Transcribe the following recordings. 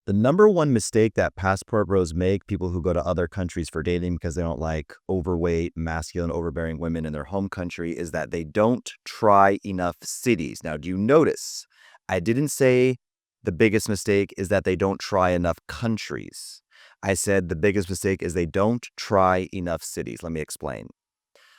The number one mistake that passport bros make, people who go to other countries for dating because they don't like overweight, masculine, overbearing women in their home country, is that they don't try enough cities. Now, do you notice? I didn't say the biggest mistake is that they don't try enough countries. I said the biggest mistake is they don't try enough cities. Let me explain.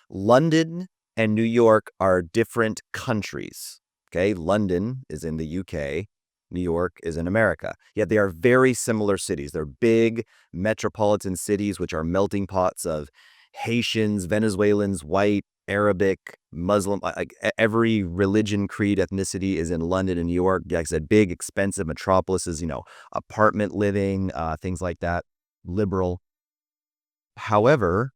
London and New York are different countries. Okay, London is in the UK. New York is in America. Yet they are very similar cities. They're big metropolitan cities, which are melting pots of Haitians, Venezuelans, white, Arabic, Muslim, like every religion, creed, ethnicity is in London and New York. Like I said, big, expensive metropolises, apartment living, things like that, liberal. However,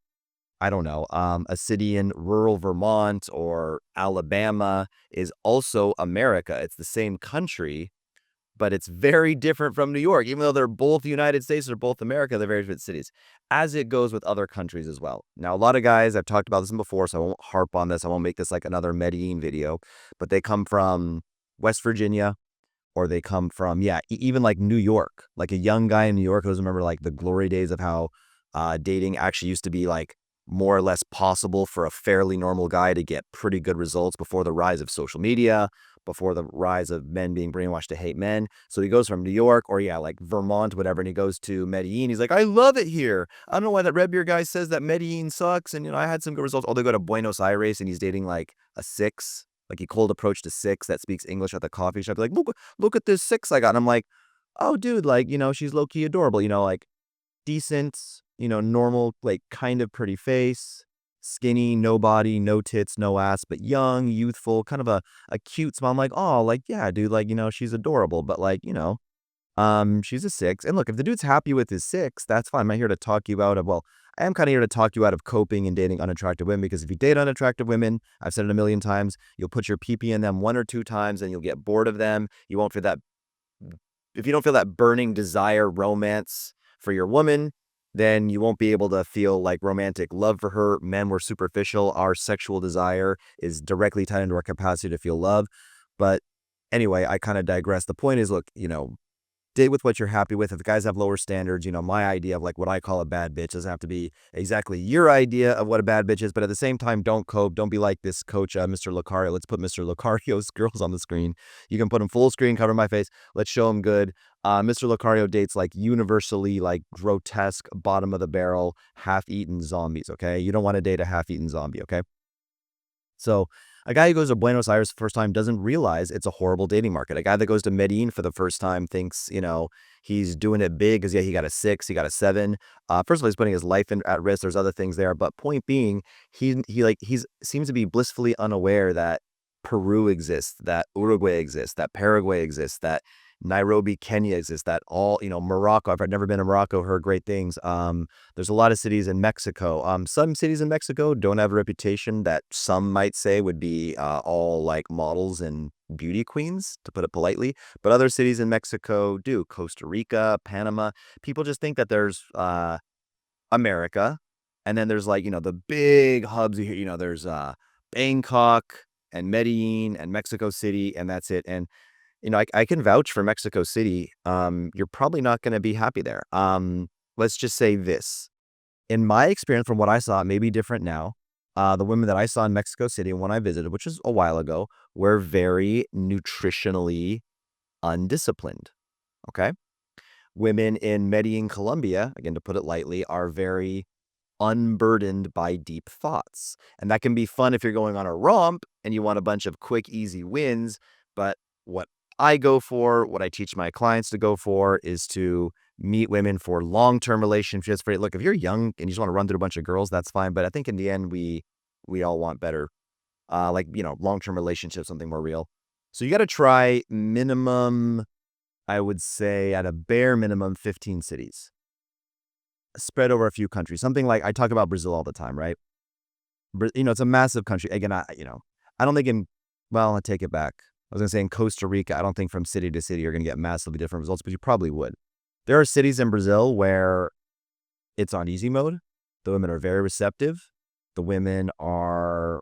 I don't know, a city in rural Vermont or Alabama is also America. It's the same country, but it's very different from New York. Even though they're both United States, they're both America, they're very different cities, as it goes with other countries as well. Now, a lot of guys, I've talked about this before, so I won't harp on this. I won't make this like another Medellin video, but they come from West Virginia, or they come from, yeah, even like New York. Like a young guy in New York who doesn't remember like the glory days of how dating actually used to be like more or less possible for a fairly normal guy to get pretty good results before the rise of social media, before the rise of men being brainwashed to hate men. So he goes from New York or, yeah, like Vermont, whatever, and he goes to Medellin. He's like, I love it here. I don't know why that red beer guy says that Medellin sucks. And, I had some good results. Oh, they go to Buenos Aires and he's dating like a six. Like he cold approached a six that speaks English at the coffee shop. Like, look at this six I got. And I'm like, oh, dude, like, she's low key adorable, like decent, normal, like kind of pretty face, skinny, no body, no tits, no ass, but young, youthful, kind of a cute smile. I'm like, oh, like, yeah, dude, like, she's adorable, but like, she's a six. And look, if the dude's happy with his six, that's fine. I'm not here to talk you out of, well, I am kind of here to talk you out of coping and dating unattractive women, because if you date unattractive women, I've said it a million times, you'll put your pee-pee in them one or two times and you'll get bored of them. You won't feel that, if you don't feel that burning desire, romance for your woman, then you won't be able to feel like romantic love for her. Men were superficial. Our sexual desire is directly tied into our capacity to feel love. But anyway, I kind of digress. The point is, look, date with what you're happy with. If guys have lower standards, my idea of like what I call a bad bitch doesn't have to be exactly your idea of what a bad bitch is. But at the same time, don't cope. Don't be like this coach, Mr. Lucario. Let's put Mr. Lucario's girls on the screen. You can put them full screen, cover my face. Let's show them good. Mr. Lucario dates like universally like grotesque, bottom of the barrel, half-eaten zombies, okay? You don't want to date a half-eaten zombie, okay? So a guy who goes to Buenos Aires the first time doesn't realize it's a horrible dating market. A guy that goes to Medellin for the first time thinks, he's doing it big because, yeah, he got a six, he got a seven. First of all, he's putting his life at risk. There's other things there. But point being, he seems to be blissfully unaware that Peru exists, that Uruguay exists, that Paraguay exists, that Nairobi, Kenya exists, that all, Morocco. I've never been to Morocco, heard great things. There's a lot of cities in Mexico. Some cities in Mexico don't have a reputation that some might say would be all like models and beauty queens, to put it politely. But other cities in Mexico do. Costa Rica, Panama. People just think that there's America, and then there's like, the big hubs here. There's Bangkok and Medellin and Mexico City, and that's it. And I can vouch for Mexico City. You're probably not going to be happy there. Let's just say this. In my experience, from what I saw, it may be different now. The women that I saw in Mexico City when I visited, which was a while ago, were very nutritionally undisciplined. Okay. Women in Medellin, Colombia, again, to put it lightly, are very unburdened by deep thoughts. And that can be fun if you're going on a romp and you want a bunch of quick, easy wins. But what I go for, what I teach my clients to go for, is to meet women for long-term relationships. Look, if you're young and you just want to run through a bunch of girls, that's fine. But I think in the end, we all want better, long-term relationships, something more real. So you got to try minimum, I would say at a bare minimum, 15 cities spread over a few countries. Something like, I talk about Brazil all the time, right? It's a massive country. Again, I don't think I take it back. I was going to say in Costa Rica, I don't think from city to city you're going to get massively different results, but you probably would. There are cities in Brazil where it's on easy mode. The women are very receptive. The women are,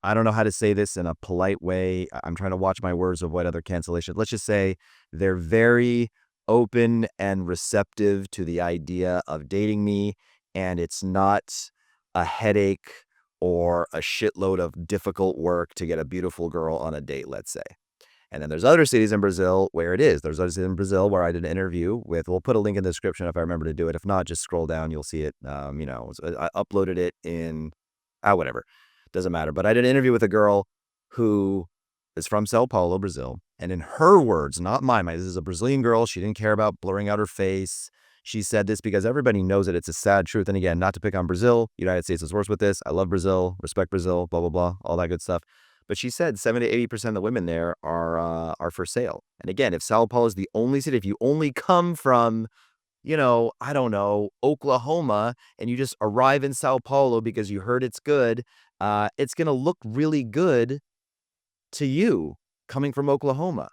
I don't know how to say this in a polite way. I'm trying to watch my words, avoid other cancellations. Let's just say they're very open and receptive to the idea of dating me, and it's not a headache or a shitload of difficult work to get a beautiful girl on a date, let's say. And then there's other cities in Brazil where it is. There's other cities in Brazil where I did an interview with, we'll put a link in the description if I remember to do it. If not, just scroll down, you'll see it. I uploaded it in, whatever. Doesn't matter. But I did an interview with a girl who is from Sao Paulo, Brazil. And in her words, not mine, this is a Brazilian girl. She didn't care about blurring out her face. She said this because everybody knows it. It's a sad truth. And again, not to pick on Brazil. United States is worse with this. I love Brazil, respect Brazil, blah, blah, blah, all that good stuff. But she said 70 to 80% of the women there are for sale. And again, if Sao Paulo is the only city, if you only come from, I don't know, Oklahoma, and you just arrive in Sao Paulo because you heard it's good, it's going to look really good to you coming from Oklahoma.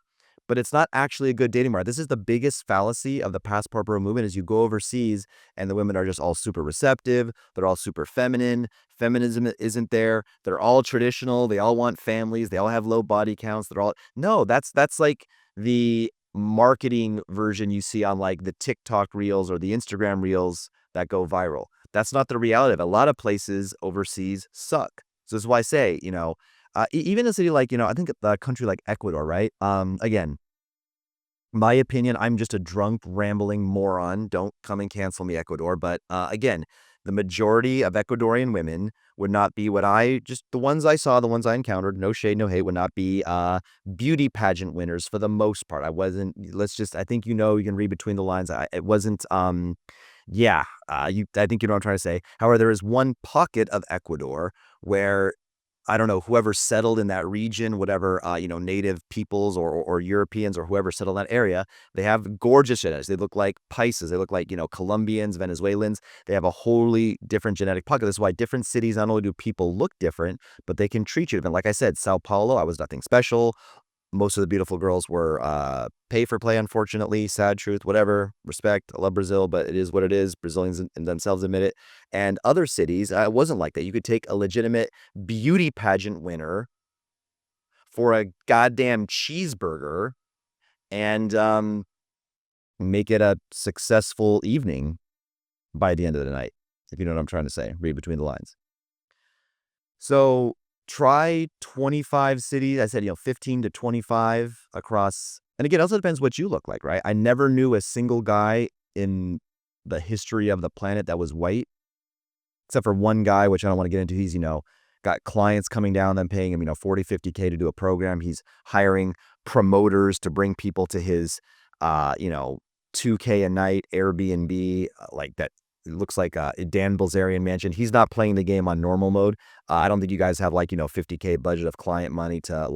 But it's not actually a good dating market. This is the biggest fallacy of the passport bro movement is you go overseas and the women are just all super receptive. They're all super feminine. Feminism isn't there. They're all traditional. They all want families. They all have low body counts. No, that's like the marketing version you see on like the TikTok reels or the Instagram reels that go viral. That's not the reality of it. A lot of places overseas suck. So this is why I say, even a city like, I think a country like Ecuador, right? Again, my opinion, I'm just a drunk, rambling moron. Don't come and cancel me, Ecuador. But again, the majority of Ecuadorian women would not be the ones I saw, the ones I encountered, no shade, no hate, would not be beauty pageant winners for the most part. I think you can read between the lines. It wasn't, I think you know what I'm trying to say. However, there is one pocket of Ecuador where I don't know, whoever settled in that region, whatever, native peoples or Europeans or whoever settled in that area, they have gorgeous genetics. They look like Pisces. They look like, Colombians, Venezuelans. They have a wholly different genetic pocket. That's why different cities, not only do people look different, but they can treat you different. Like I said, Sao Paulo, I was nothing special. Most of the beautiful girls were pay for play, unfortunately. Sad truth, whatever. Respect. I love Brazil, but it is what it is. Brazilians themselves admit it. And other cities, it wasn't like that. You could take a legitimate beauty pageant winner for a goddamn cheeseburger and make it a successful evening by the end of the night, if you know what I'm trying to say. Read between the lines. So try 25 cities. I said, 15 to 25 across. And again, it also depends what you look like, right? I never knew a single guy in the history of the planet that was white, except for one guy, which I don't want to get into. He's, got clients coming down, them paying him, 40, 50K to do a program. He's hiring promoters to bring people to his, 2K a night Airbnb, like that. It looks like a Dan Bilzerian mansion. He's not playing the game on normal mode. I don't think you guys have 50K budget of client money to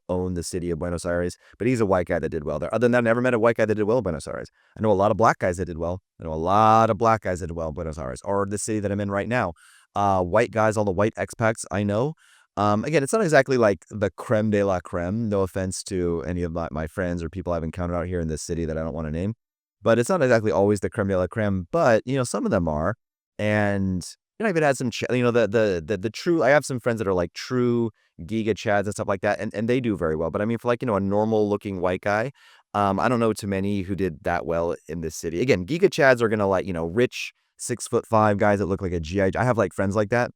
own the city of Buenos Aires. But he's a white guy that did well there. Other than that, I never met a white guy that did well in Buenos Aires. I know a lot of black guys that did well. I know a lot of black guys that did well in Buenos Aires or the city that I'm in right now. White guys, all the white expats I know. Again, it's not exactly like the creme de la creme. No offense to any of my friends or people I've encountered out here in this city that I don't want to name. But it's not exactly always the creme de la creme, but, some of them are. And, I've had some, the true, I have some friends that are like true Giga Chads and stuff like that. And they do very well. But I mean, for a normal looking white guy, I don't know too many who did that well in this city. Again, Giga Chads are going to rich 6'5" guys that look like a GI. I have friends like that.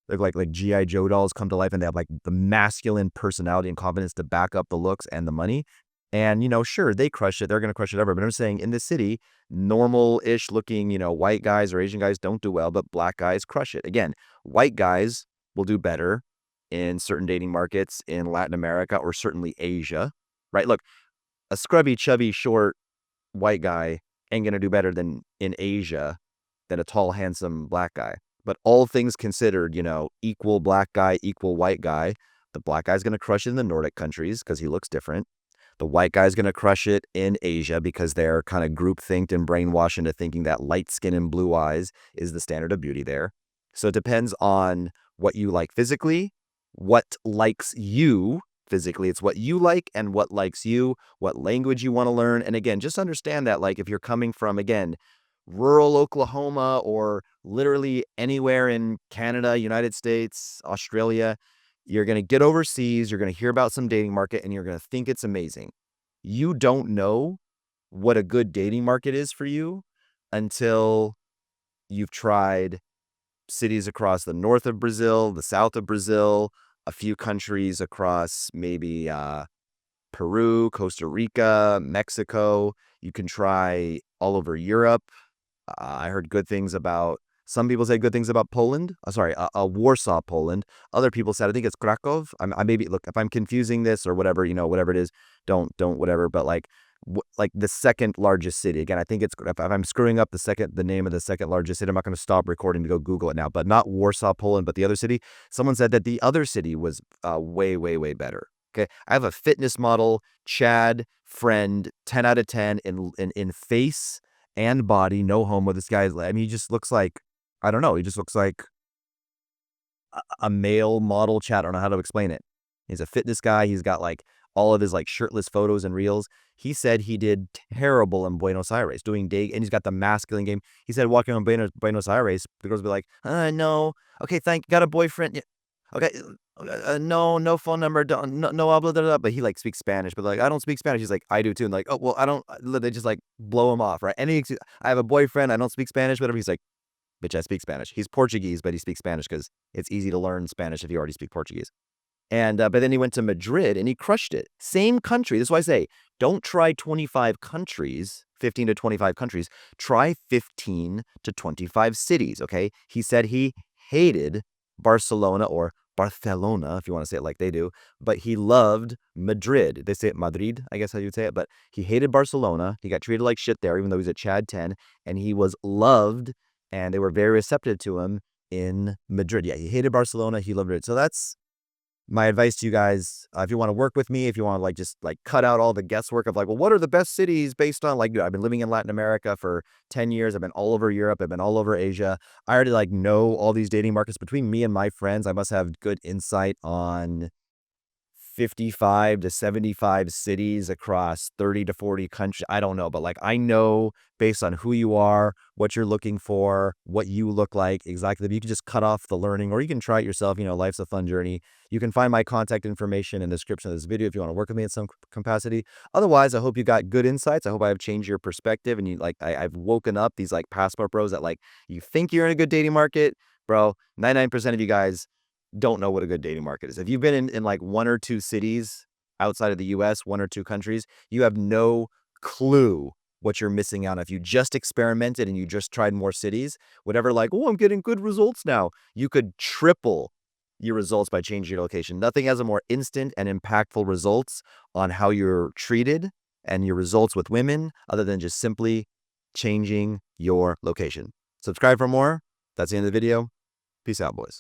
They're like GI Joe dolls come to life, and they have the masculine personality and confidence to back up the looks and the money. And, sure, they crush it. They're going to crush it ever. But I'm saying in this city, normal-ish looking, white guys or Asian guys don't do well, but black guys crush it. Again, white guys will do better in certain dating markets in Latin America or certainly Asia, right? Look, a scrubby, chubby, short white guy ain't going to do better than in Asia than a tall, handsome black guy. But all things considered, equal black guy, equal white guy, the black guy's going to crush it in the Nordic countries because he looks different. The white guy's going to crush it in Asia because they're kind of groupthinked and brainwashed into thinking that light skin and blue eyes is the standard of beauty there. So it depends on what you like physically, what likes you physically. It's what you like and what likes you, what language you want to learn. And again, just understand that if you're coming from, again, rural Oklahoma or literally anywhere in Canada, United States, Australia, you're going to get overseas, you're going to hear about some dating market, and you're going to think it's amazing. You don't know what a good dating market is for you until you've tried cities across the north of Brazil, the south of Brazil, a few countries across maybe Peru, Costa Rica, Mexico. You can try all over Europe. I heard good things about, some people say good things about Poland. Sorry, Warsaw, Poland. Other people said, I think it's Krakow. I maybe, look, if I'm confusing this or whatever, whatever it is, don't whatever. But like the second largest city. Again, I think it's, if I'm screwing up the name of the second largest city, I'm not going to stop recording to go Google it now. But not Warsaw, Poland, but the other city. Someone said that the other city was way, way, way better. Okay, I have a fitness model, Chad friend, 10 out of 10 in face and body, no homo. This guy's, I mean, he just looks like, I don't know, he just looks like a male model. Chat, I don't know how to explain it. He's a fitness guy. He's got like all of his like shirtless photos and reels. He said he did terrible in Buenos Aires doing day, and he's got the masculine game. He said walking on Buenos Aires, the girls be like, no, okay, got a boyfriend. Yeah. Okay, no phone number, no habla, blah, blah. But he like speaks Spanish, but like, I don't speak Spanish. He's like, I do too. And like, oh, well, I don't, they just like blow him off, right? Any excuse, I have a boyfriend, I don't speak Spanish, whatever. He's like, bitch, I speak Spanish. He's Portuguese, but he speaks Spanish because it's easy to learn Spanish if you already speak Portuguese. And but then he went to Madrid and he crushed it. Same country. This is why I say, don't try 25 countries, 15 to 25 countries. Try 15 to 25 cities, okay? He said he hated Barcelona, or Barcelona, if you want to say it like they do, but he loved Madrid. They say it Madrid, I guess how you'd say it, but he hated Barcelona. He got treated like shit there, even though he was at Chad 10, and he was loved, and they were very receptive to him in Madrid. Yeah, he hated Barcelona. He loved it. So that's my advice to you guys. If you want to work with me, if you want to like just like cut out all the guesswork of like, well, what are the best cities based on, like, dude, I've been living in Latin America for 10 years. I've been all over Europe. I've been all over Asia. I already like know all these dating markets. Between me and my friends, I must have good insight on 55 to 75 cities across 30 to 40 countries. I don't know, but like, I know based on who you are, what you're looking for, what you look like exactly. You can just cut off the learning, or you can try it yourself. Life's a fun journey. You can find my contact information in the description of this video if you want to work with me in some capacity. Otherwise, I hope you got good insights. I hope I have changed your perspective, and you like, I've woken up these like passport bros that like, you think you're in a good dating market, bro. 99% of you guys don't know what a good dating market is. If you've been in like one or two cities outside of the US, one or two countries, you have no clue what you're missing out on. If you just experimented and you just tried more cities, whatever, like, oh, I'm getting good results now, you could triple your results by changing your location. Nothing has a more instant and impactful results on how you're treated and your results with women other than just simply changing your location. Subscribe for more. That's the end of the video. Peace out, boys.